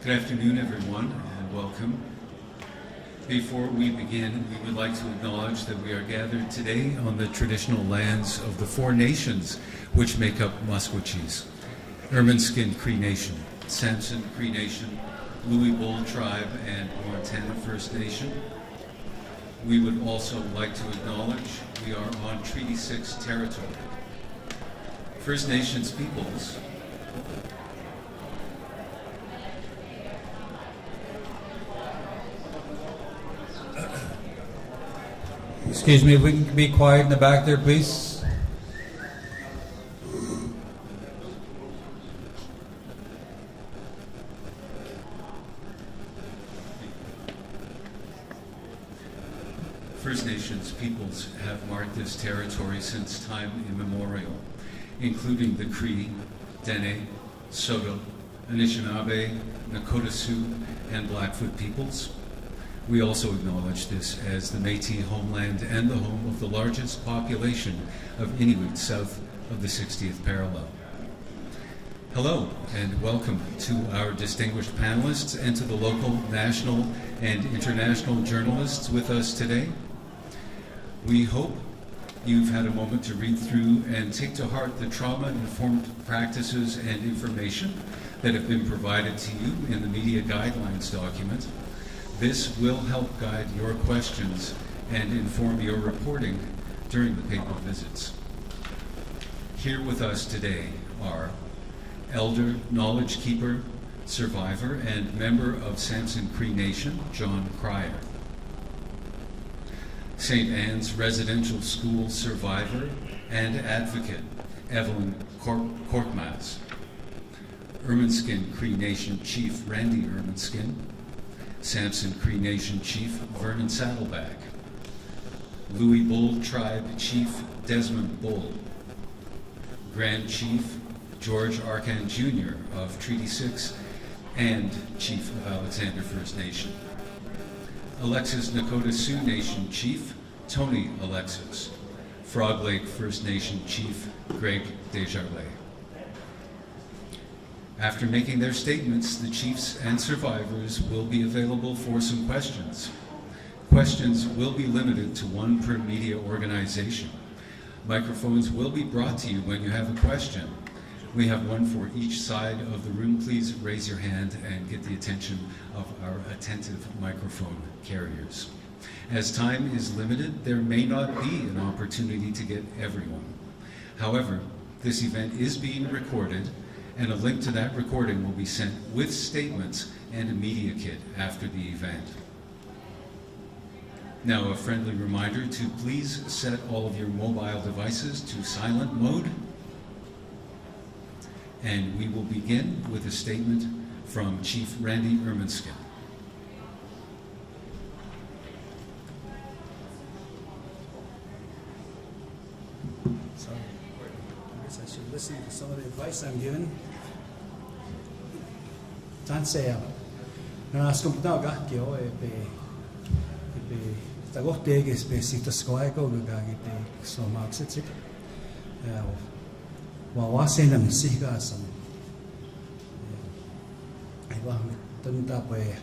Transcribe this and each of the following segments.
Good afternoon, everyone, and welcome. Before we begin, we would like to acknowledge that we are gathered today on the traditional lands of the four nations which make up Maskwacis: Ermineskin Cree Nation, Sampson Cree Nation, Louis Bull Tribe, and Montana First Nation. We would also like to acknowledge we are on Treaty 6 territory. First Nations peoples Excuse me, if we can be quiet in the back there, please. First Nations peoples have marked this territory since time immemorial, including the Cree, Dene, Saulteaux, Anishinaabe, Nakota Sioux, and Blackfoot peoples. We also acknowledge this as the Métis homeland and the home of the largest population of Inuit south of the 60th parallel. Hello, and welcome to our distinguished panelists and to the local, national, and international journalists with us today. We hope you've had a moment to read through and take to heart the trauma-informed practices and information that have been provided to you in the Media Guidelines document. This will help guide your questions and inform your reporting during the paper visits. Here with us today are Elder, Knowledge Keeper, Survivor, and member of Sampson Cree Nation, John Cryer. St. Anne's Residential School Survivor and Advocate, Evelyn Korkmaz. Ermineskin Cree Nation Chief Randy Ermineskin. Sampson Cree Nation Chief Vernon Saddleback, Louis Bull Tribe Chief Desmond Bull, Grand Chief George Arkan Jr. of Treaty 6 and Chief of Alexander First Nation, Alexis Nakota Sioux Nation Chief Tony Alexis, Frog Lake First Nation Chief Greg Desjardins. After making their statements, the chiefs and survivors will be available for some questions. Questions will be limited to one per media organization. Microphones will be brought to you when you have a question. We have one for each side of the room. Please raise your hand and get the attention of our attentive microphone carriers. As time is limited, there may not be an opportunity to get everyone. However, this event is being recorded, and a link to that recording will be sent with statements and a media kit after the event. Now, a friendly reminder to please set all of your mobile devices to silent mode. And we will begin with a statement from Chief Randy Ermineskin. Sorry, I guess I should listen to some of the advice I'm given. Tansea, naskum taga kio pe tagote que spesita skoeko gagi pe so maxit. Wa wasenam siga sam. Ai wa tanta pe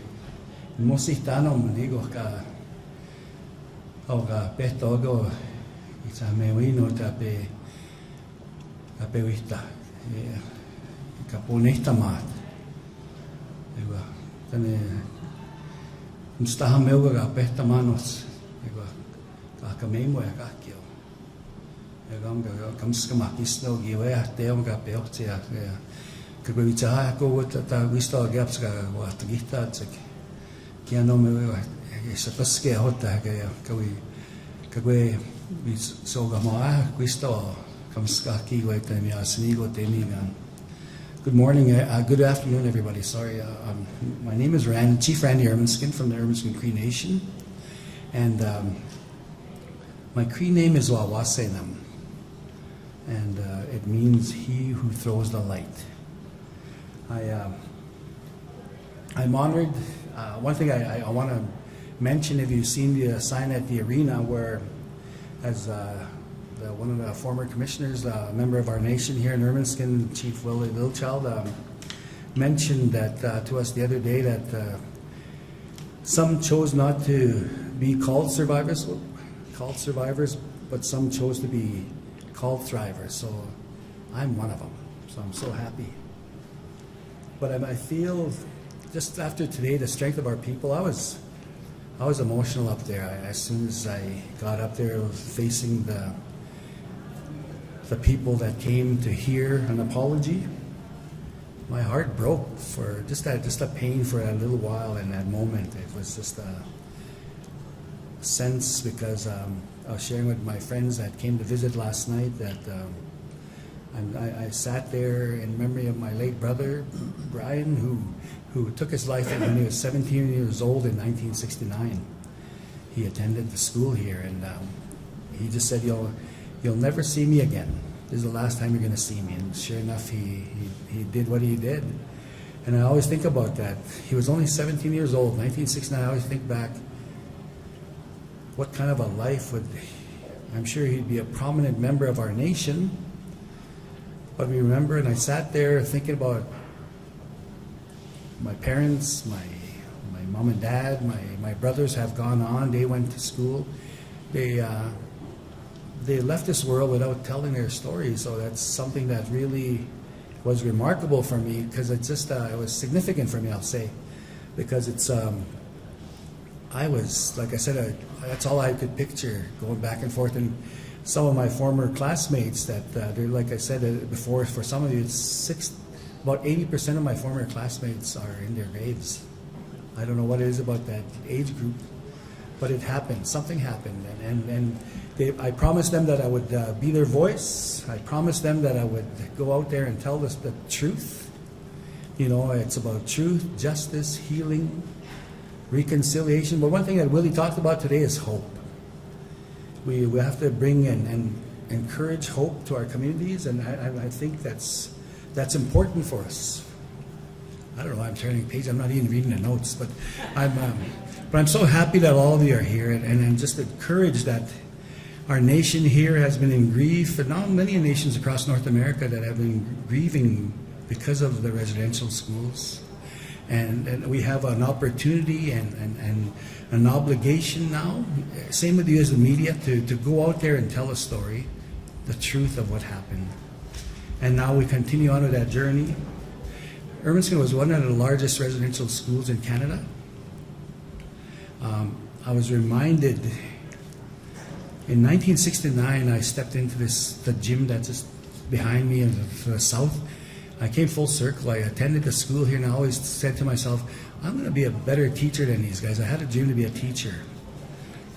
mositano mnigo ka oga petogo ita me wino ta pe vista caponesta mat. Igual, tane mustaha meuga pesta manos. Igual, kamemo ya kakio. Igual kamska mapisno giwe teo ga peotia. Kagwita ko ta vista gapska wa tgita tsek. Kiano meuga sataske hota ga kagwe soga ma questo kamska kiwe temi asnigo temigan. Good morning, good afternoon, everybody. Sorry, my name is Chief Randy Ermineskin from the Ermineskin Cree Nation, and my Cree name is Wawasenam, and it means he who throws the light. I'm honored. One thing I want to mention, if you've seen the sign at the arena where, as one of the former commissioners, a member of our nation here in Ermineskin, Chief Willie Littlechild, mentioned that to us the other day that some chose not to be called survivors, but some chose to be called thrivers. So I'm one of them. So I'm so happy. But I feel just after today, the strength of our people. I was emotional up there. As soon as I got up there, facing the people that came to hear an apology, my heart broke for just a pain for a little while in that moment. It was just a sense because I was sharing with my friends that came to visit last night that I sat there in memory of my late brother, Brian, who took his life when he was 17 years old in 1969. He attended the school here, and he just said, you'll never see me again. This is the last time you're going to see me. And sure enough, he did what he did. And I always think about that. He was only 17 years old, 1969. I always think back, what kind of a life would, I'm sure he'd be a prominent member of our nation. But we remember, and I sat there thinking about my parents, my mom and dad, my brothers have gone on. They went to school. They left this world without telling their story. So that's something that really was remarkable for me because it was significant for me, I'll say, because it's I was, like I said, that's all I could picture going back and forth. And some of my former classmates that they're, like I said before, for some of you, about 80% of my former classmates are in their graves. I don't know what it is about that age group, but it happened. Something happened, and I promised them that I would be their voice. I promised them that I would go out there and tell us the truth. You know, it's about truth, justice, healing, reconciliation. But one thing that Willie talked about today is hope. We have to bring and encourage hope to our communities, and I think that's important for us. I don't know why I'm turning page. I'm not even reading the notes, but I'm so happy that all of you are here, and I'm just encouraged that our nation here has been in grief, and not many nations across North America that have been grieving because of the residential schools. And we have an opportunity and an obligation now, same with you as the media, to go out there and tell a story, the truth of what happened. And now we continue on with that journey. Ermineskin was one of the largest residential schools in Canada. I was reminded, in 1969, I stepped into the gym that's just behind me in the south. I came full circle. I attended the school here, and I always said to myself, I'm going to be a better teacher than these guys. I had a dream to be a teacher.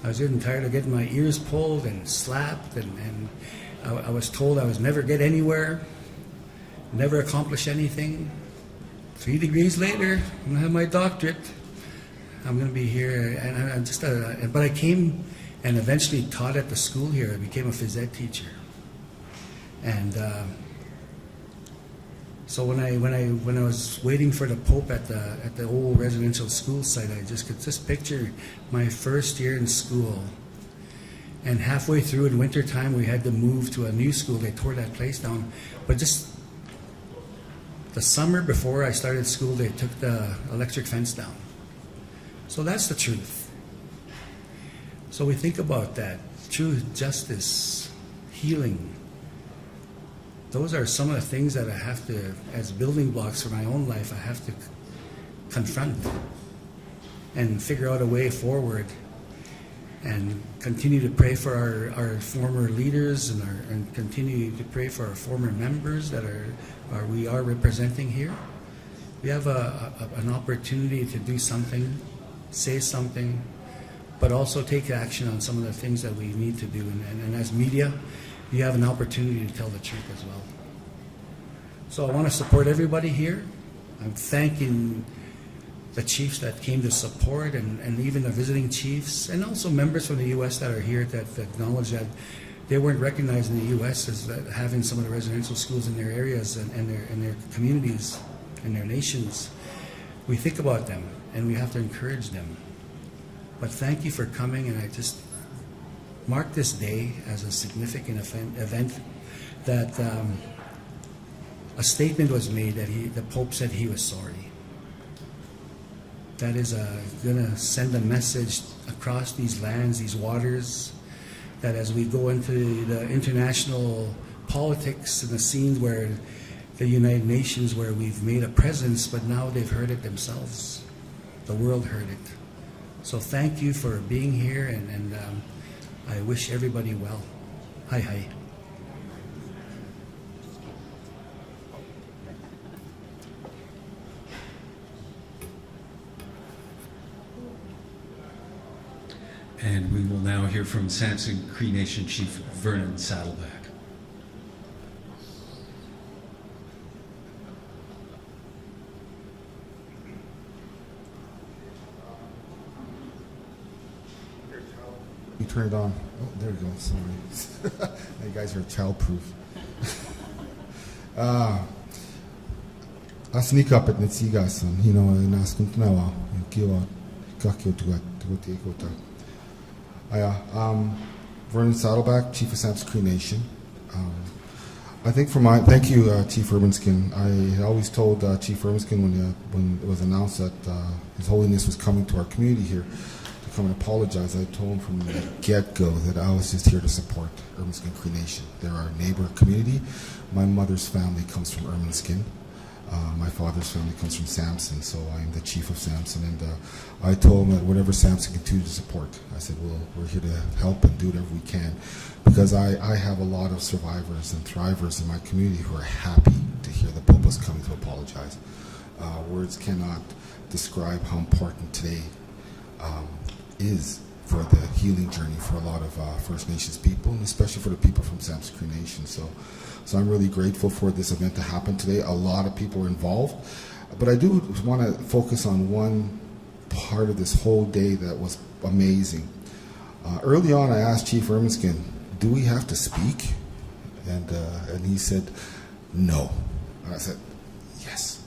I was getting tired of getting my ears pulled and slapped, and I was told I was never get anywhere, never accomplish anything. 3 degrees later, I'm going to have my doctorate. I'm going to be here, and I'm just but I came and eventually taught at the school here. I became a phys ed teacher, and so when I was waiting for the Pope at the old residential school site, I could picture my first year in school. And halfway through in wintertime, we had to move to a new school. They tore that place down. But just the summer before I started school, they took the electric fence down. So that's the truth. So we think about that. Truth, justice, healing. Those are some of the things that I have to, as building blocks for my own life, I have to confront and figure out a way forward, and continue to pray for our former leaders and continue to pray for our former members that we are representing here. We have an opportunity to do something, say something, but also take action on some of the things that we need to do. And as media, you have an opportunity to tell the truth as well. So I want to support everybody here. I'm thanking the chiefs that came to support, and even the visiting chiefs, and also members from the U.S. that are here that acknowledge that they weren't recognized in the U.S. as having some of the residential schools in their areas and their communities and their nations. We think about them, and we have to encourage them. But thank you for coming, and I just mark this day as a significant event that a statement was made that the Pope said he was sorry. That is going to send a message across these lands, these waters, that as we go into the international politics and the scenes where the United Nations, where we've made a presence, but now they've heard it themselves. The world heard it. So thank you for being here, and I wish everybody well. Hi, hi. And we will now hear from Samson Cree Nation Chief Vernon Saddleback. You turn it on. Oh, there you go. Sorry. You guys are childproof. I sneak up at Nitsigasan, and ask him to know, Vernon Saddleback, Chief of Samson Cree Nation. I think thank you, Chief Urbanskin. I had always told Chief Urbanskin when it was announced that His Holiness was coming to our community here to come and apologize. I told him from the get-go that I was just here to support Urbanskin Cree Nation. They're our neighbor community. My mother's family comes from Urbanskin. My father's family comes from Samson, so I'm the chief of Samson, and I told him that whatever Samson can do to support, I said, well, we're here to help and do whatever we can, because I have a lot of survivors and thrivers in my community who are happy to hear the Pope was coming to apologize. Words cannot describe how important today is for the healing journey for a lot of First Nations people, and especially for the people from Samson Cree Nation. So I'm really grateful for this event to happen today. A lot of people are involved, but I do want to focus on one part of this whole day that was amazing. Early on, I asked Chief Urbanskin, do we have to speak? And he said, no. And I said, yes.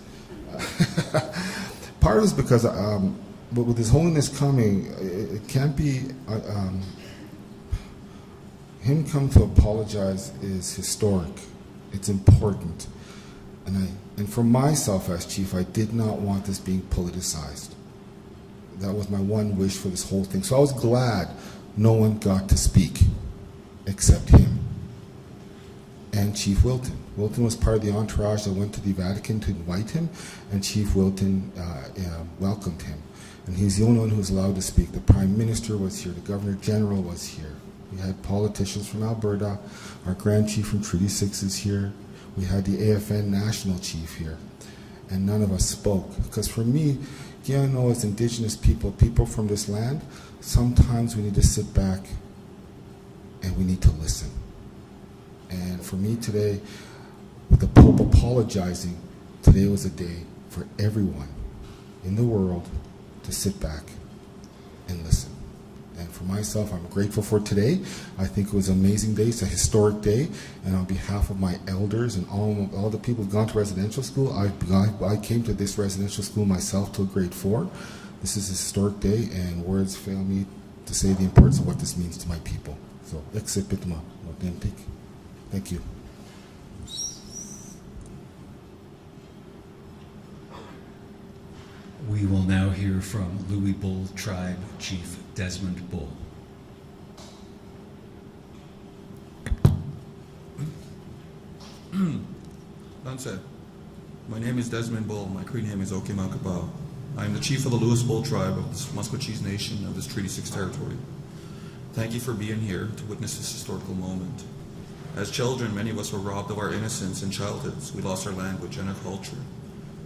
Part of it is because but with His Holiness coming, it can't be, him come to apologize is historic. It's important. And for myself as chief, I did not want this being politicized. That was my one wish for this whole thing. So I was glad no one got to speak except him and Chief Wilton. Wilton was part of the entourage that went to the Vatican to invite him, and Chief Wilton welcomed him. And he's the only one who was allowed to speak. The Prime Minister was here. The Governor General was here. We had politicians from Alberta. Our Grand Chief from Treaty 6 is here. We had the AFN National Chief here. And none of us spoke. Because for me, as Indigenous people, people from this land, sometimes we need to sit back and we need to listen. And for me today, with the Pope apologizing, today was a day for everyone in the world to sit back and listen. And for myself, I'm grateful for today. I think it was an amazing day. It's a historic day. And on behalf of my elders and all the people who've gone to residential school, I came to this residential school myself till grade 4. This is a historic day, and words fail me to say the importance of what this means to my people. So, thank you. We will now hear from Louis Bull Tribe Chief Desmond Bull. Danse. My name is Desmond Bull. My Cree name is Okimakabao. I am the chief of the Louis Bull Tribe of the Maskwacis Nation of this Treaty 6 territory. Thank you for being here to witness this historical moment. As children, many of us were robbed of our innocence in childhoods. We lost our language and our culture.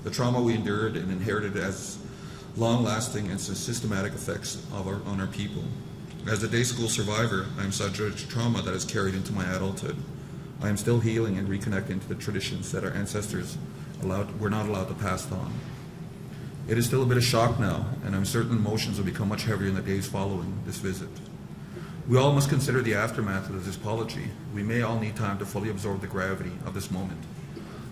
The trauma we endured and inherited as long-lasting and systematic effects on our people. As a day school survivor, I am subject to trauma that is carried into my adulthood. I am still healing and reconnecting to the traditions that our ancestors were not allowed to pass on. It is still a bit of shock now, and I'm certain emotions will become much heavier in the days following this visit. We all must consider the aftermath of this apology. We may all need time to fully absorb the gravity of this moment.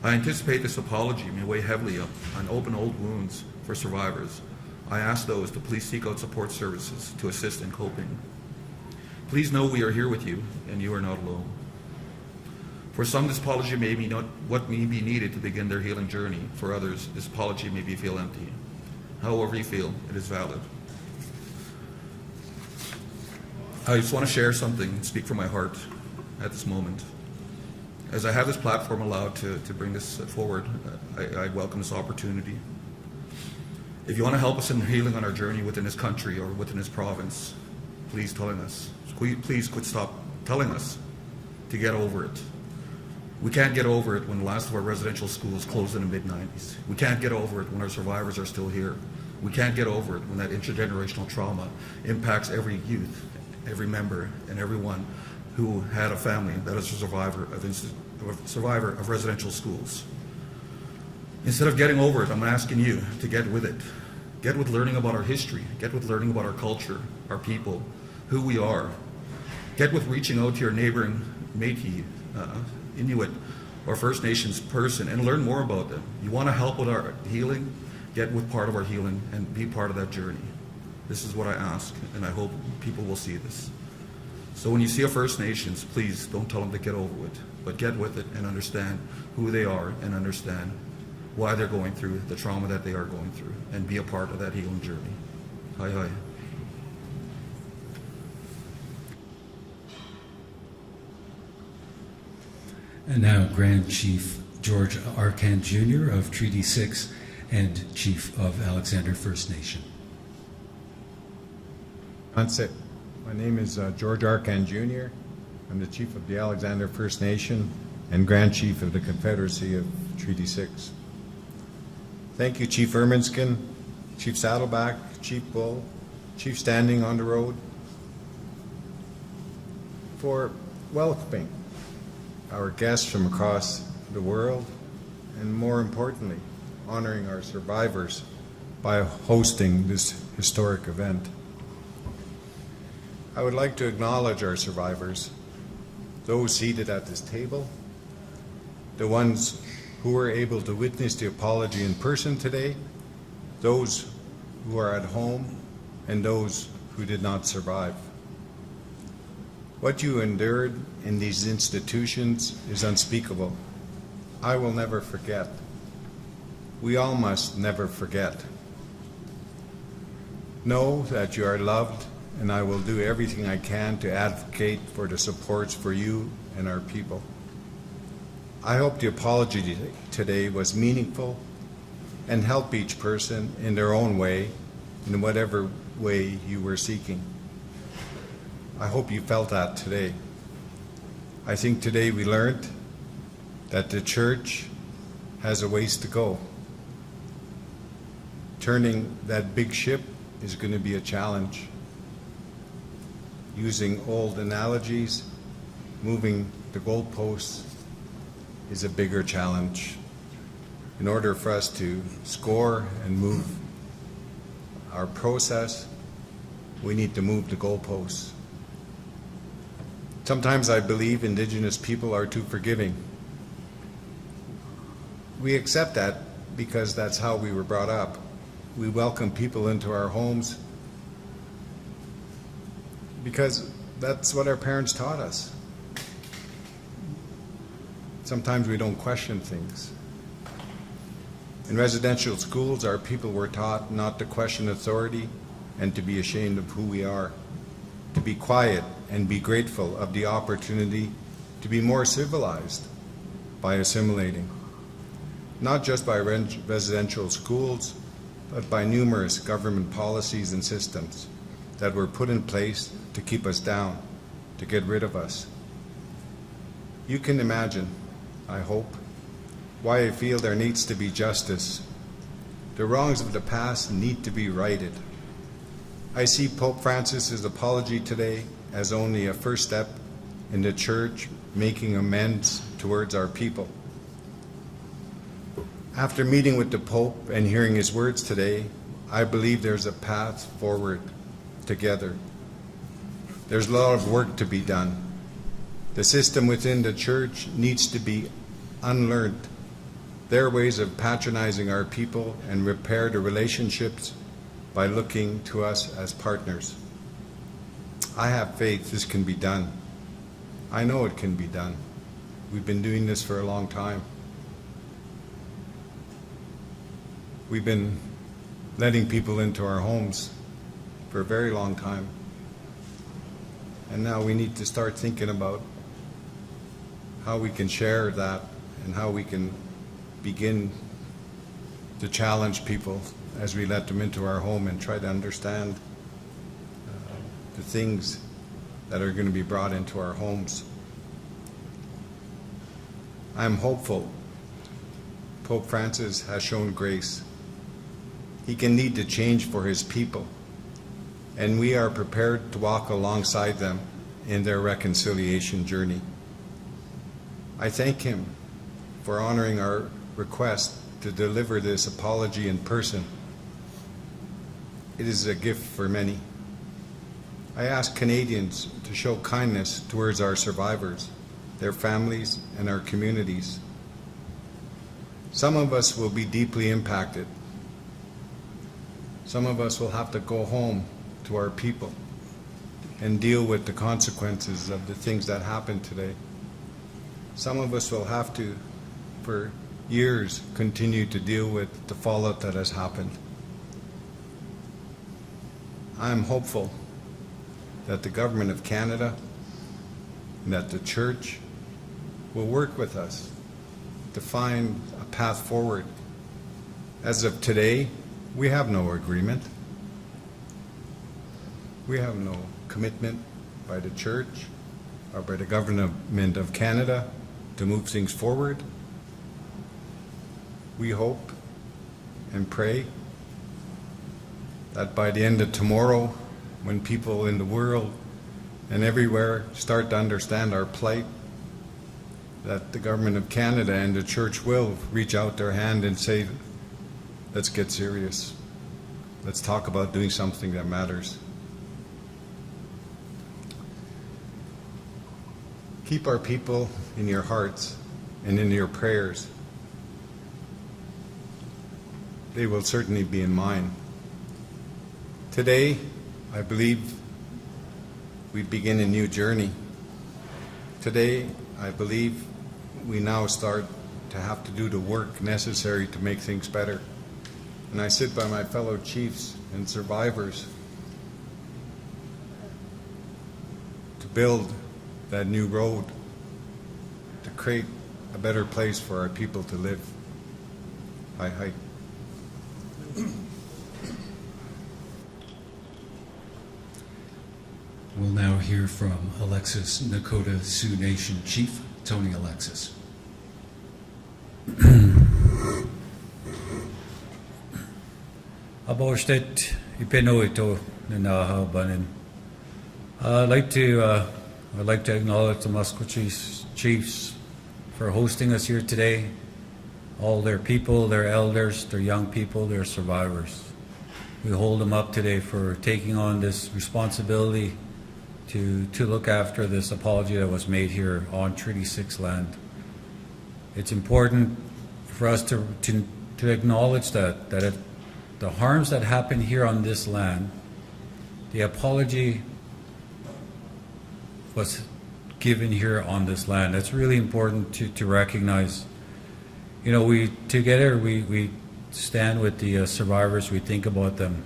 I anticipate this apology may weigh heavily on open old wounds for survivors. I ask those to please seek out support services to assist in coping. Please know we are here with you, and you are not alone. For some, this apology may be not what may be needed to begin their healing journey. For others, this apology may feel empty. However you feel, it is valid. I just want to share something and speak from my heart at this moment. As I have this platform allowed to bring this forward, I welcome this opportunity. If you want to help us in healing on our journey within this country or within this province, please quit stop telling us to get over it. We can't get over it when the last of our residential schools closed in the mid-90s. We can't get over it when our survivors are still here. We can't get over it when that intergenerational trauma impacts every youth, every member, and everyone who had a family that is a survivor of residential schools. Instead of getting over it, I'm asking you to get with it. Get with learning about our history. Get with learning about our culture, our people, who we are. Get with reaching out to your neighboring Métis, Inuit, or First Nations person and learn more about them. You want to help with our healing? Get with part of our healing and be part of that journey. This is what I ask, and I hope people will see this. So when you see a First Nations, please don't tell them to get over it, but get with it and understand who they are and understand why they're going through the trauma that they are going through and be a part of that healing journey. Hi, hi. And now Grand Chief George Arcan Jr. of Treaty 6 and Chief of Alexander First Nation. That's it. My name is George Arcan Jr. I'm the Chief of the Alexander First Nation and Grand Chief of the Confederacy of Treaty 6. Thank you, Chief Erminskin, Chief Saddleback, Chief Bull, Chief Standing on the Road, for welcoming our guests from across the world, and more importantly, honoring our survivors by hosting this historic event. I would like to acknowledge our survivors, those seated at this table, the ones who were able to witness the apology in person today, those who are at home, and those who did not survive. What you endured in these institutions is unspeakable. I will never forget. We all must never forget. Know that you are loved, and I will do everything I can to advocate for the supports for you and our people. I hope the apology today was meaningful and help each person in their own way, in whatever way you were seeking. I hope you felt that today. I think today we learned that the church has a ways to go. Turning that big ship is going to be a challenge. Using old analogies, moving the goalposts is a bigger challenge. In order for us to score and move our process, we need to move the goalposts. Sometimes I believe Indigenous people are too forgiving. We accept that because that's how we were brought up. We welcome people into our homes because that's what our parents taught us. Sometimes we don't question things. In residential schools, our people were taught not to question authority and to be ashamed of who we are, to be quiet and be grateful of the opportunity to be more civilized by assimilating, not just by residential schools, but by numerous government policies and systems that were put in place to keep us down, to get rid of us. You can imagine, I hope, why I feel there needs to be justice. The wrongs of the past need to be righted. I see Pope Francis's apology today as only a first step in the Church making amends towards our people. After meeting with the Pope and hearing his words today, I believe there's a path forward together. There's a lot of work to be done. The system within the Church needs to be unlearned. Their ways of patronizing our people and repair the relationships by looking to us as partners. I have faith this can be done. I know it can be done. We've been doing this for a long time. We've been letting people into our homes for a very long time. And now we need to start thinking about how we can share that and how we can begin to challenge people as we let them into our home and try to understand the things that are going to be brought into our homes. I'm hopeful. Pope Francis has shown grace. He can lead to change for his people, and we are prepared to walk alongside them in their reconciliation journey. I thank him for honoring our request to deliver this apology in person. It is a gift for many. I ask Canadians to show kindness towards our survivors, their families, and our communities. Some of us will be deeply impacted. Some of us will have to go home to our people and deal with the consequences of the things that happened today. Some of us will have to, for years, continue to deal with the fallout that has happened. I am hopeful that the Government of Canada and that the Church will work with us to find a path forward. As of today, we have no agreement. We have no commitment by the Church or by the Government of Canada to move things forward. We hope and pray that by the end of tomorrow, when people in the world and everywhere start to understand our plight, that the Government of Canada and the Church will reach out their hand and say, let's get serious. Let's talk about doing something that matters. Keep our people in your hearts and in your prayers. They will certainly be in mine. Today, I believe we begin a new journey. Today, I believe we now start to have to do the work necessary to make things better. And I sit by my fellow chiefs and survivors to build that new road, to create a better place for our people to live. Hi. We'll now hear from Alexis Nakota Sioux Nation Chief Tony Alexis. Aborstet ipeno ito ninahabanin. I'd like to acknowledge the Maskwacis chiefs for hosting us here today. All their people, their elders, their young people, their survivors. We hold them up today for taking on this responsibility to look after this apology that was made here on Treaty 6 land. It's important for us to acknowledge that the harms that happen here on this land, the apology was given here on this land. That's really important to recognize. You know, we stand with the survivors, we think about them.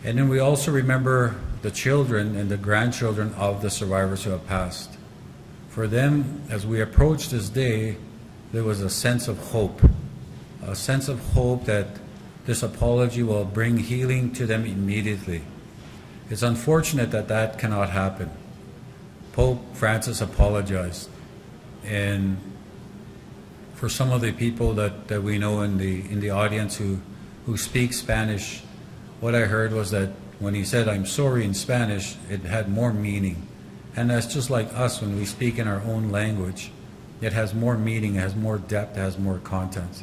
And then we also remember the children and the grandchildren of the survivors who have passed. For them, as we approach this day, there was a sense of hope that this apology will bring healing to them immediately. It's unfortunate that that cannot happen. Pope Francis apologized, and for some of the people that we know in the audience who speak Spanish, what I heard was that when he said, "I'm sorry" in Spanish, it had more meaning. And that's just like us when we speak in our own language. It has more meaning, it has more depth, it has more content.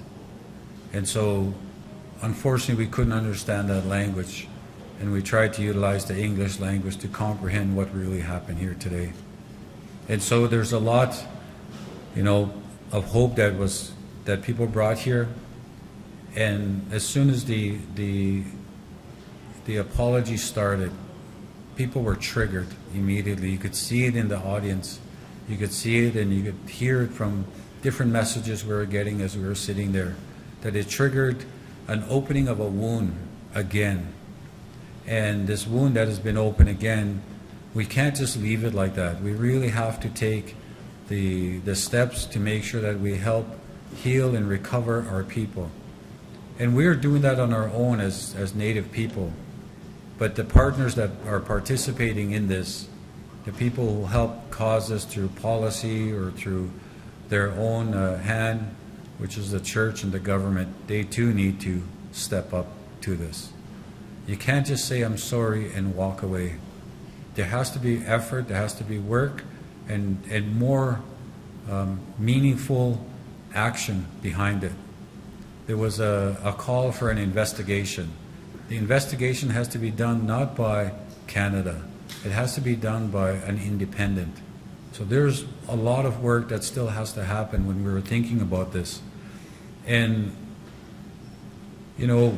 And so, unfortunately, we couldn't understand that language, and we tried to utilize the English language to comprehend what really happened here today. And so there's a lot, of hope that people brought here. And as soon as the apology started, people were triggered immediately. You could see it in the audience. You could see it and you could hear it from different messages we were getting as we were sitting there, that it triggered an opening of a wound again. And this wound that has been opened again, we can't just leave it like that. We really have to take the steps to make sure that we help heal and recover our people. And we are doing that on our own as Native people. But the partners that are participating in this, the people who help cause this through policy or through their own hand, which is the church and the government, they too need to step up to this. You can't just say, I'm sorry, and walk away. There has to be effort, there has to be work, and more meaningful action behind it. There was a call for an investigation. The investigation has to be done not by Canada. It has to be done by an independent. So there's a lot of work that still has to happen when we were thinking about this. And, you know,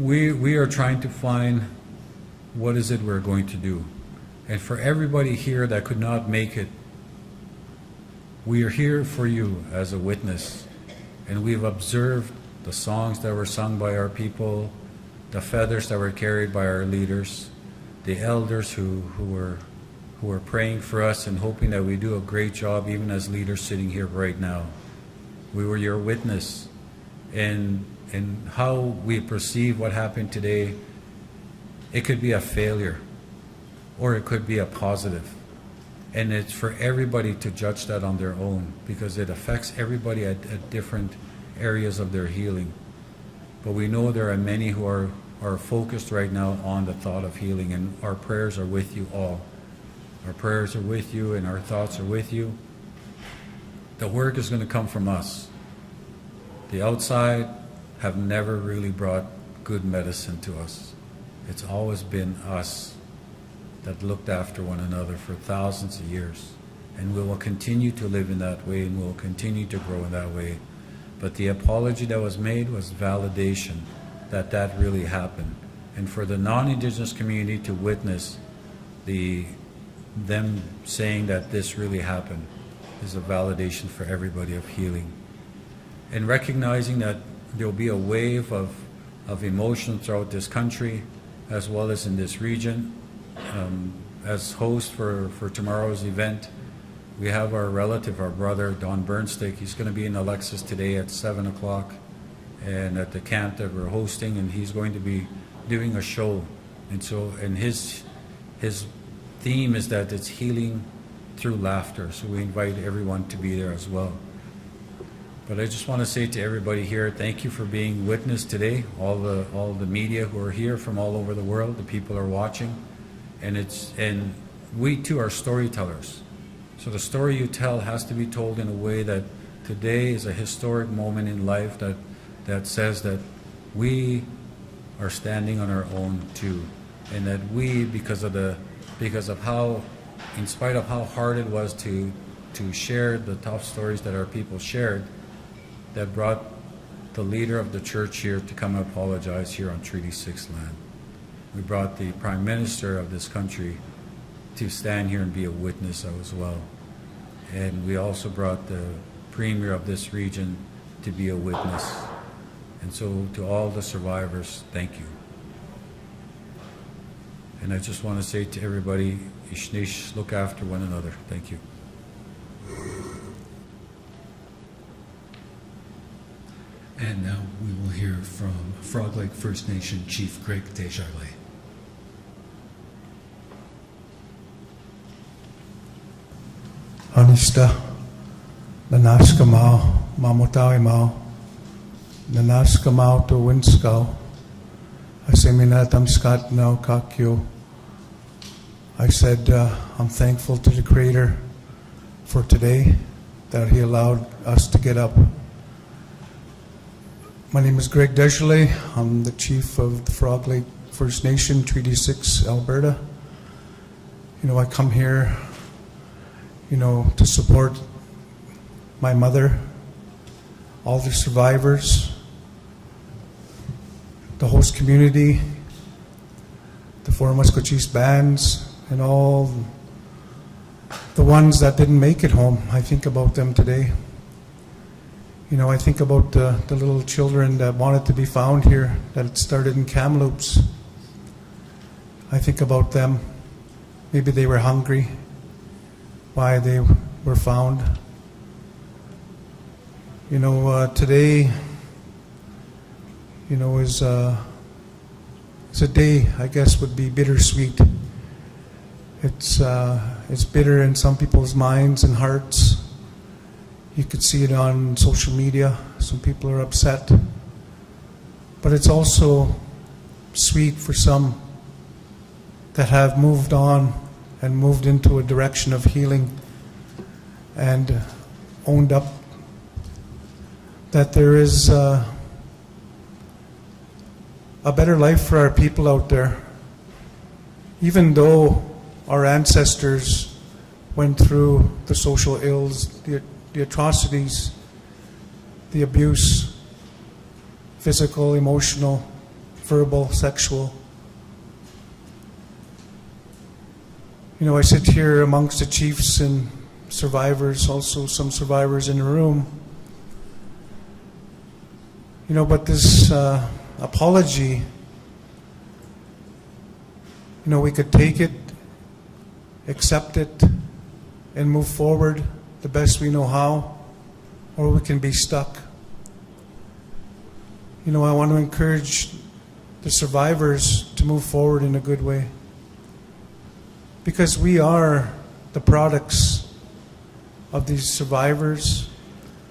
we are trying to find what is it we're going to do. And for everybody here that could not make it, we are here for you as a witness. And we've observed the songs that were sung by our people, the feathers that were carried by our leaders, the elders who were praying for us and hoping that we do a great job even as leaders sitting here right now. We were your witness. And how we perceive what happened today, it could be a failure or it could be a positive. And it's for everybody to judge that on their own because it affects everybody at different areas of their healing. But we know there are many who are focused right now on the thought of healing, and our prayers are with you all. Our prayers are with you and our thoughts are with you. The work is going to come from us. The outside have never really brought good medicine to us. It's always been us that looked after one another for thousands of years. And we will continue to live in that way and we will continue to grow in that way. But the apology that was made was validation that that really happened. And for the non-Indigenous community to witness them saying that this really happened is a validation for everybody of healing. And recognizing that there'll be a wave of emotion throughout this country as well as in this region. As host for tomorrow's event, we have our relative, our brother, Don Burnstick. He's going to be in Alexis today at 7 o'clock and at the camp that we're hosting, and he's going to be doing a show. And his theme is that it's healing through laughter. So we invite everyone to be there as well. But I just want to say to everybody here, thank you for being witness today. All the media who are here from all over the world, the people are watching, and we too are storytellers. So the story you tell has to be told in a way that today is a historic moment in life that says that we are standing on our own too, and that we, because of how, in spite of how hard it was to share the tough stories that our people shared, that brought the leader of the church here to come and apologize here on Treaty 6 land. We brought the Prime Minister of this country to stand here and be a witness as well. And we also brought the Premier of this region to be a witness. And so to all the survivors, thank you. And I just want to say to everybody, Ishnish, look after one another. Thank you. And now we will hear from Frog Lake First Nation Chief Greg Desjardins. Anista, Nanaska Mao, Mamotawi Mao, Nanaska Mao to Winskow, Aseminatam Scott now Kakyo. I said, I'm thankful to the Creator for today, that He allowed us to get up. My name is Greg Desjardins. I'm the chief of the Frog Lake First Nation, Treaty 6, Alberta. I come here, to support my mother, all the survivors, the host community, the four Maskwacis bands, and all the ones that didn't make it home. I think about them today. I think about the little children that wanted to be found here, that started in Kamloops. I think about them. Maybe they were hungry, why they were found. Today, is it's a day, I guess, would be bittersweet. It's bitter in some people's minds and hearts. You could see it on social media. Some people are upset. But it's also sweet for some that have moved on and moved into a direction of healing and owned up that there is a better life for our people out there. Even though our ancestors went through the social ills, the atrocities, the abuse, physical, emotional, verbal, sexual. I sit here amongst the chiefs and survivors, also some survivors in the room. But this apology, we could take it, accept it, and move forward the best we know how, or we can be stuck. I want to encourage the survivors to move forward in a good way. Because we are the products of these survivors.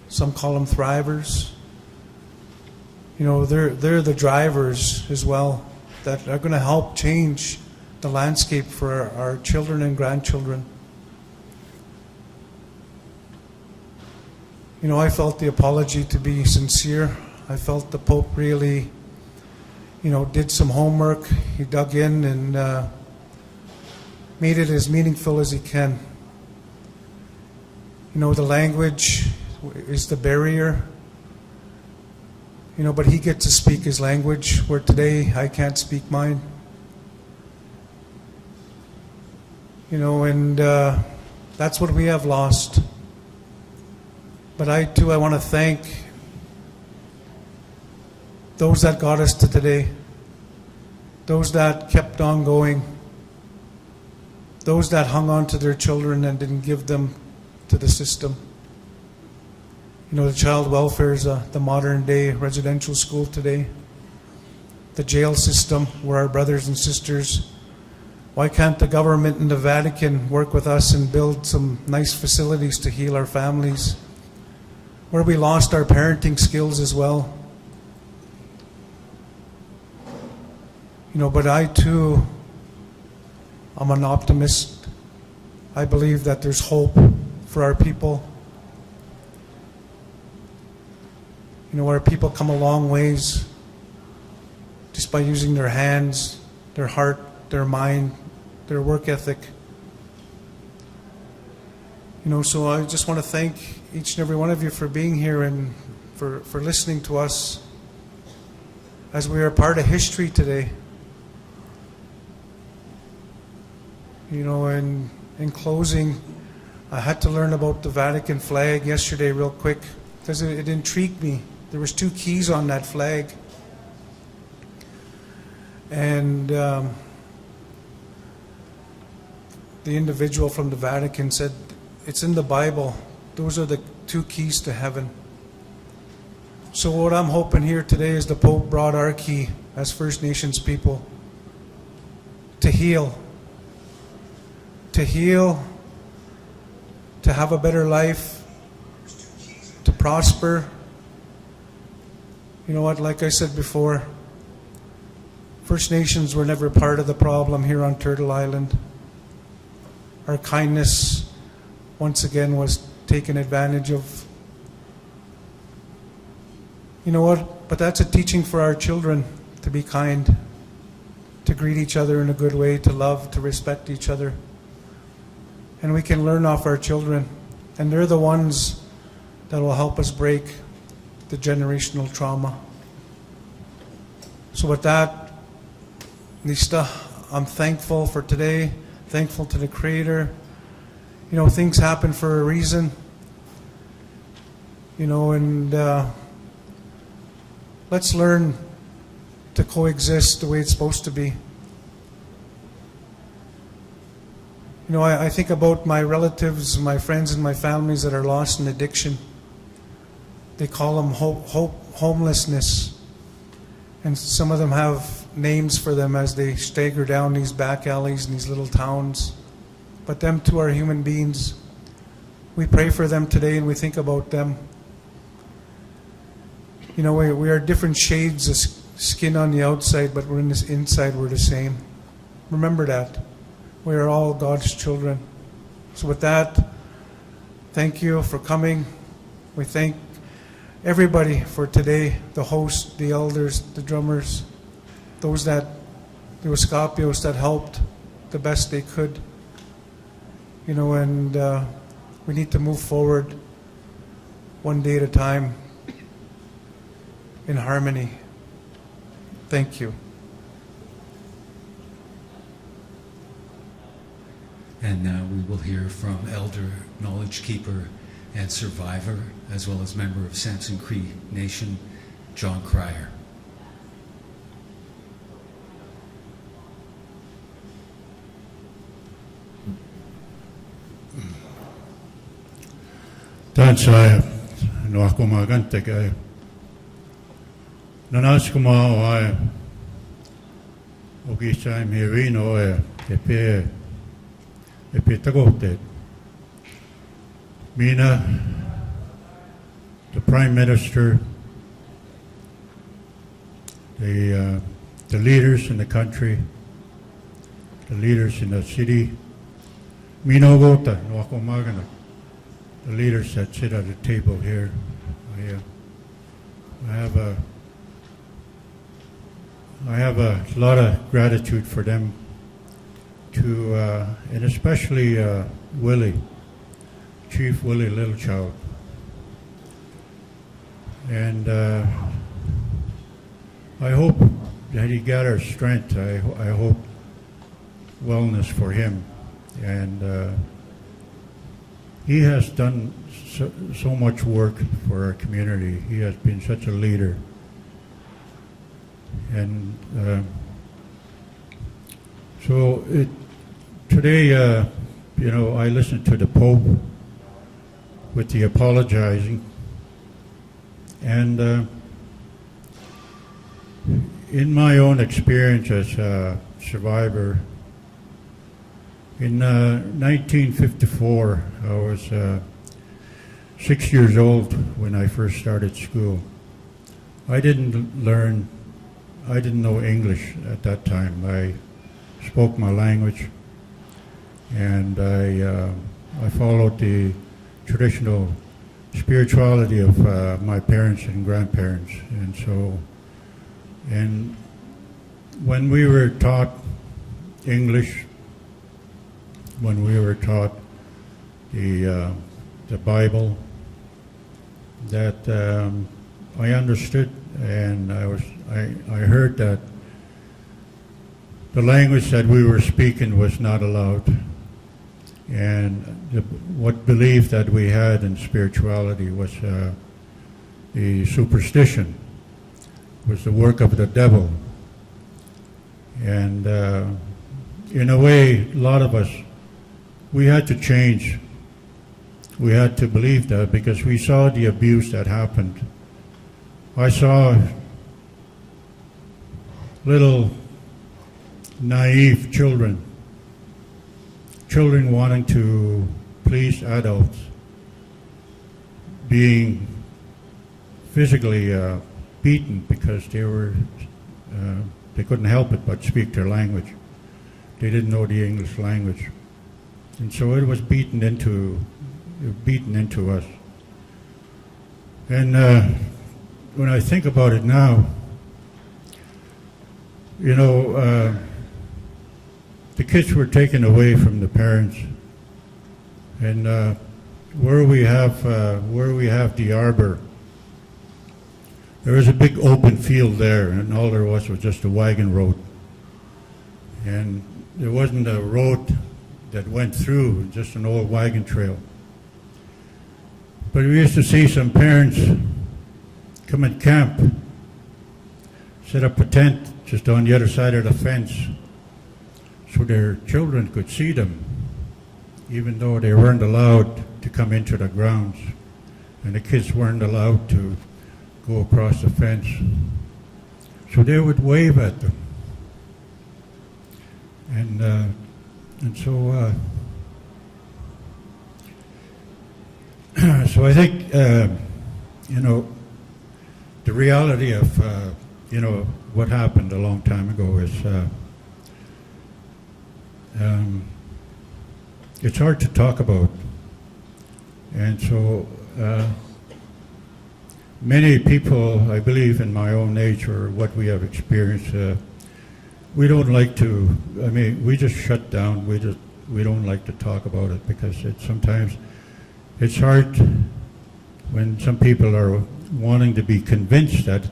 Some call them thrivers. They're the drivers as well that are going to help change the landscape for our children and grandchildren. I felt the apology to be sincere. I felt the Pope really, did some homework. He dug in and made it as meaningful as he can. The language is the barrier. But he gets to speak his language, where today I can't speak mine. And that's what we have lost. But I want to thank those that got us to today, those that kept on going, those that hung on to their children and didn't give them to the system. The child welfare is the modern day residential school today. The jail system, where our brothers and sisters, why can't the government and the Vatican work with us and build some nice facilities to heal our families? Where we lost our parenting skills as well. But I too, I'm an optimist. I believe that there's hope for our people. Our people come a long ways just by using their hands, their heart, their mind, their work ethic. So I just want to thank each and every one of you for being here and for listening to us as we are part of history today. And in closing, I had to learn about the Vatican flag yesterday real quick because it intrigued me. There was 2 keys on that flag. And the individual from the Vatican said, it's in the Bible. Those are the 2 keys to heaven. So what I'm hoping here today is the Pope brought our key as First Nations people to heal. To heal, to have a better life, to prosper. Like I said before, First Nations were never part of the problem here on Turtle Island. Our kindness, once again, was taken advantage of. But that's a teaching for our children, to be kind, to greet each other in a good way, to love, to respect each other. And we can learn off our children. And they're the ones that will help us break the generational trauma. So with that, Nista, I'm thankful for today, thankful to the Creator, things happen for a reason. And let's learn to coexist the way it's supposed to be. I think about my relatives, my friends, and my families that are lost in addiction. They call them homelessness. And some of them have names for them as they stagger down these back alleys in these little towns. But them too are human beings. We pray for them today and we think about them. We are different shades of skin on the outside, but we're in this inside, we're the same. Remember that. We are all God's children. So with that, thank you for coming. We thank everybody for today, the hosts, the elders, the drummers, the Escapios that helped the best they could. And we need to move forward one day at a time in harmony. Thank you. And now we will hear from Elder, Knowledge Keeper, and Survivor, as well as member of Samson Cree Nation, John Cryer. Tansaya, no ako magante kay nanas ko ay ogisa mi vino epe tagote Mina, the Prime Minister, the leaders in the country, the leaders in the city, Mina Gota, no ako magana. The leaders that sit at the table here. I have a lot of gratitude for them, and especially Willie, Chief Willie Littlechild. And I hope that he gathers strength. I hope wellness for him. And he has done so much work for our community. He has been such a leader. And today, I listened to the Pope with the apologizing. And in my own experience as a survivor, in 1954, I was 6 years old when I first started school. I didn't know English at that time. I spoke my language, and I followed the traditional spirituality of my parents and grandparents. And when we were taught English, when we were taught the Bible, that I understood, and I heard that the language that we were speaking was not allowed, and what belief that we had in spirituality was the superstition, was the work of the devil. And in a way, a lot of us, we had to change. We had to believe that because we saw the abuse that happened. I saw little naive children wanting to please adults, being physically beaten because they couldn't help it but speak their language. They didn't know the English language. And so it was beaten into us. And when I think about it now, the kids were taken away from the parents, and where we have the arbor, there was a big open field there, and all there was just a wagon road, and there wasn't a road that went through, just an old wagon trail. But we used to see some parents come and camp, set up a tent just on the other side of the fence so their children could see them, even though they weren't allowed to come into the grounds, and the kids weren't allowed to go across the fence. So they would wave at them. And so so I think, you know, the reality of, you know, what happened a long time ago is it's hard to talk about. And so many people, I believe in my own age or what we have experienced, we don't like to, I mean, we just shut down. We don't like to talk about it because sometimes it's hard when some people are wanting to be convinced that,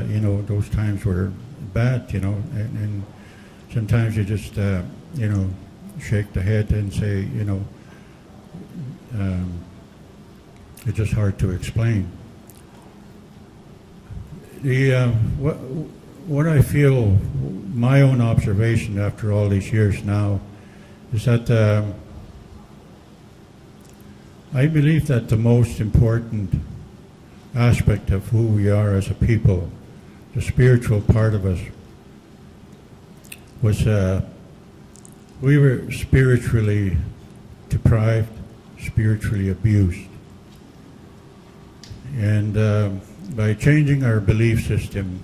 you know, those times were bad, you know, and sometimes you just, you know, shake the head and say, you know, it's just hard to explain. What I feel, my own observation after all these years now, is that I believe that the most important aspect of who we are as a people, the spiritual part of us, was we were spiritually deprived, spiritually abused. And by changing our belief system,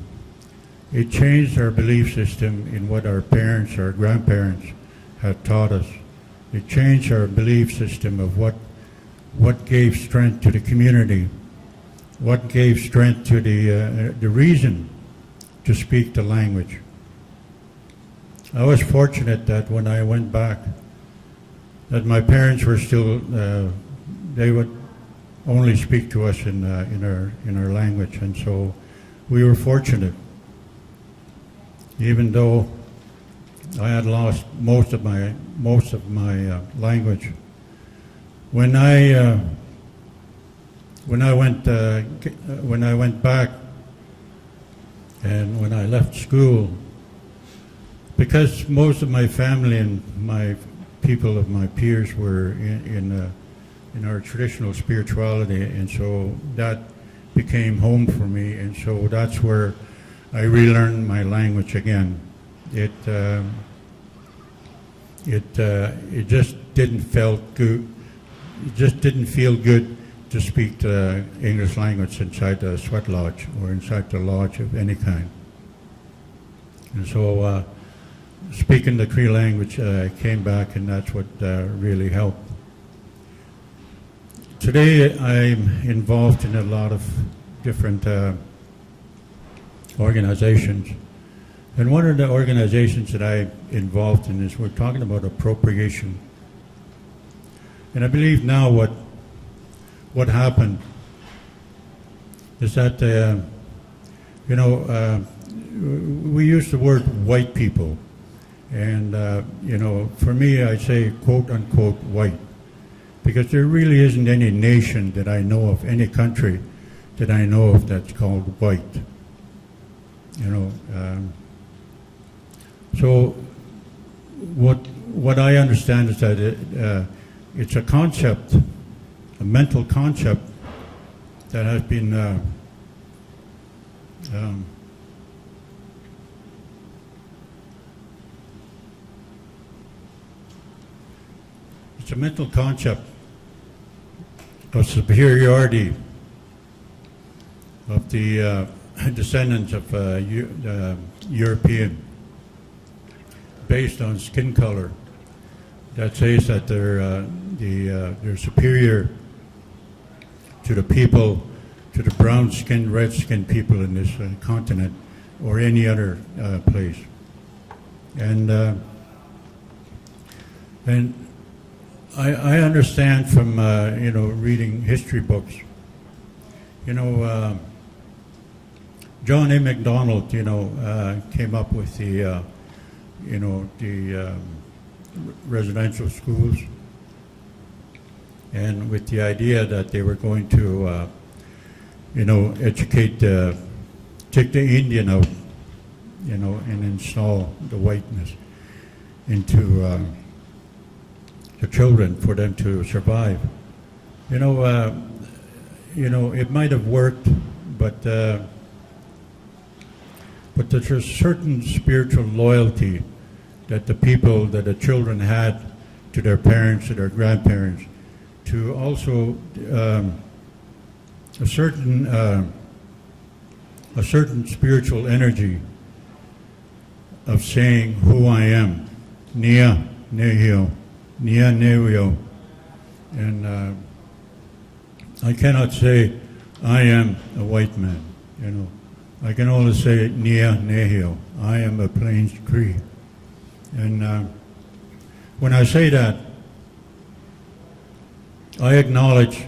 it changed our belief system in what our parents, our grandparents had taught us. It changed our belief system of what gave strength to the community, what gave strength to the reason to speak the language. I was fortunate that when I went back, that my parents were still, they would only speak to us in our language, and so we were fortunate. Even though I had lost most of my language, when I went back and when I left school, because most of my family and my people of my peers were in our traditional spirituality, and so that became home for me, and so that's where I relearned my language again. It just didn't feel good. It just didn't feel good to speak the English language inside the sweat lodge or inside the lodge of any kind. And so speaking the Cree language came back, and that's what really helped. Today I'm involved in a lot of different organizations. And one of the organizations that I'm involved in is we're talking about appropriation. And I believe now what happened is that, you know, we use the word white people. And, you know, for me, I say quote unquote white, because there really isn't any nation that I know of, any country that I know of that's called white. You know, so what I understand is that it's a concept, a mental concept that has been it's a mental concept of superiority of the descendants of European, based on skin color, that says that they're superior to the people, to the brown-skinned, red-skinned people in this continent or any other place. And I understand from you know, reading history books, you know, John A. Macdonald, you know, came up with the, you know, the residential schools, and with the idea that they were going to, educate, take the Indian out, and install the whiteness into the children for them to survive. It might have worked, but there's a certain spiritual loyalty that the children had to their parents, to their grandparents, to also a certain spiritual energy of saying who I am, Nia Nehio, Nia Nehio, and I cannot say I am a white man. I can only say Nia Nehio. I am a Plains Cree. And when I say that, I acknowledge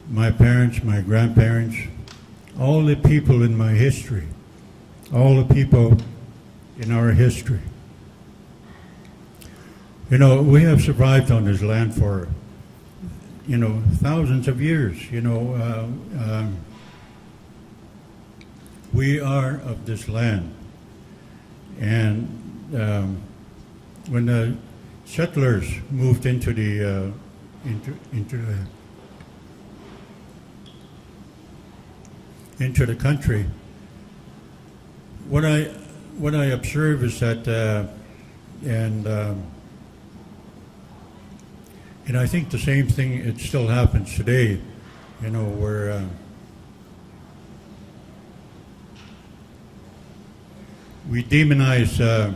my parents, my grandparents, all the people in my history, all the people in our history. We have survived on this land for, thousands of years. We are of this land. And when the settlers moved into the into the country, what I observe is that, and I think the same thing, it still happens today, where we demonize, a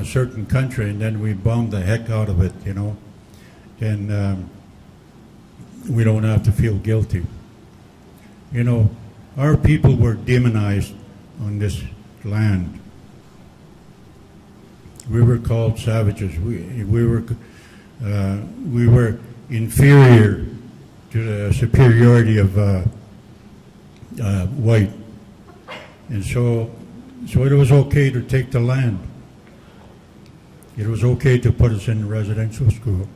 certain country, and then we bomb the heck out of it, and we don't have to feel guilty. Our people were demonized on this land. We were called savages. We were inferior to the superiority of white, and so it was okay to take the land. It was okay to put us in residential school.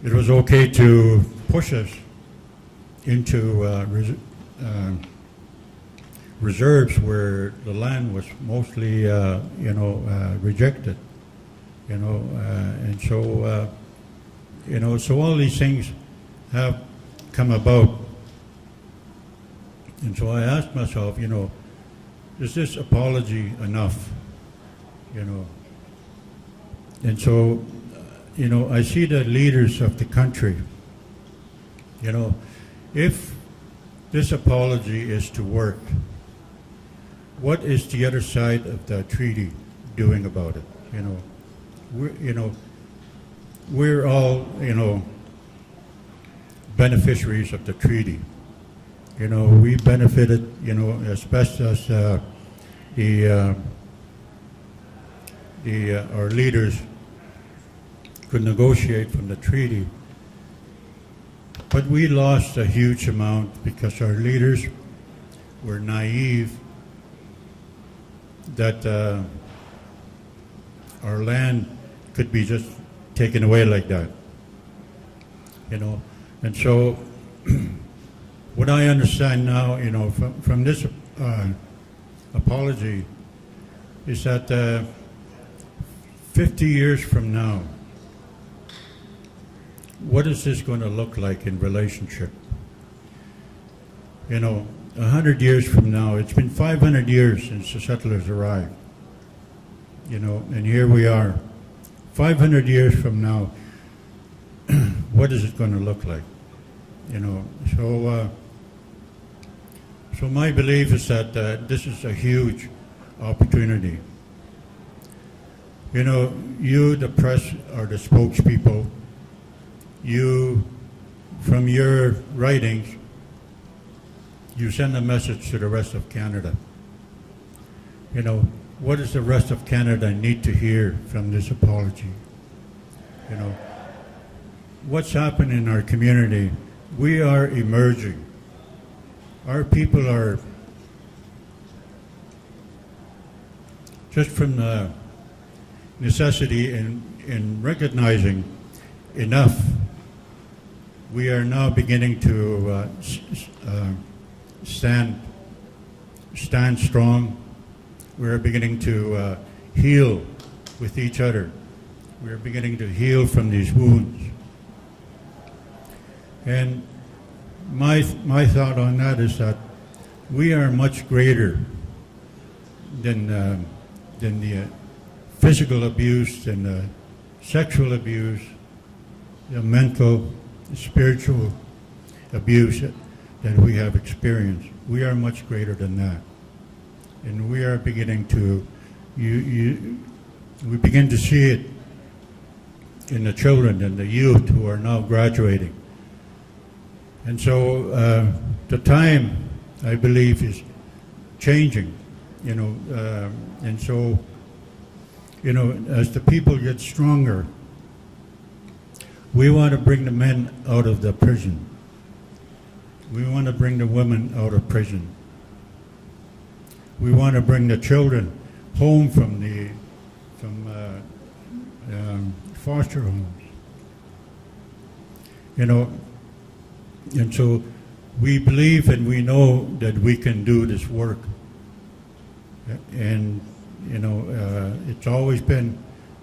It was okay to push us into reserves where the land was mostly, rejected, and so, so all these things have come about. And so I asked myself, is this apology enough? And so, I see the leaders of the country, if this apology is to work, what is the other side of the treaty doing about it? We're all, beneficiaries of the treaty. We benefited, as best as our leaders could negotiate from the treaty. But we lost a huge amount because our leaders were naive that our land could be just taken away like that. And so what I understand now, from this apology is that 50 years from now, what is this going to look like in relationship? 100 years from now, it's been 500 years since the settlers arrived, and here we are. 500 years from now, what is it going to look like? So my belief is that this is a huge opportunity. You, the press, are the spokespeople. You, from your writings, you send a message to the rest of Canada. What does the rest of Canada need to hear from this apology? What's happened in our community? We are emerging. Our people are, just from necessity in recognizing enough. We are now beginning to stand strong. We are beginning to heal with each other. We are beginning to heal from these wounds. And my thought on that is that we are much greater than the physical abuse, than the sexual abuse, the mental, spiritual abuse that we have experienced. We are much greater than that. And we are beginning to, we begin to see it in the children and the youth who are now graduating. And so the time, I believe, is changing, and so, as the people get stronger, we want to bring the men out of the prison. We want to bring the women out of prison. We want to bring the children home from foster homes. And so we believe and we know that we can do this work. And it's always been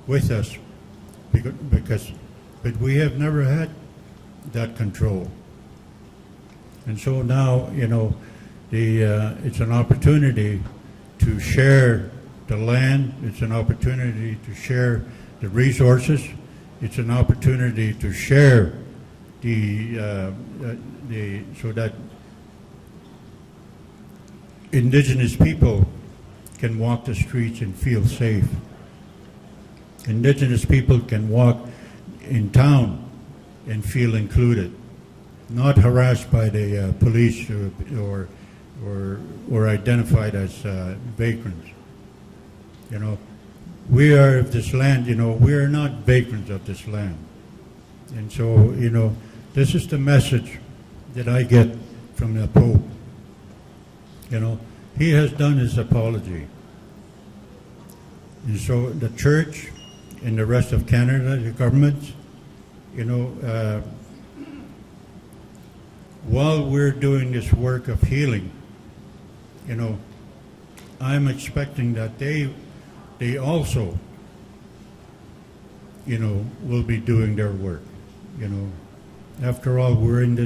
with us but we have never had that control. And so now, it's an opportunity to share the land. It's an opportunity to share the resources. It's an opportunity to share so that Indigenous people can walk the streets and feel safe. Indigenous people can walk in town and feel included, not harassed by the police or identified as vagrants. We are of this land. We are not vagrants of this land. And so, this is the message that I get from the Pope. He has done his apology. And so the church and the rest of Canada, the governments, while we're doing this work of healing, I'm expecting that they also, will be doing their work. After all, we're in this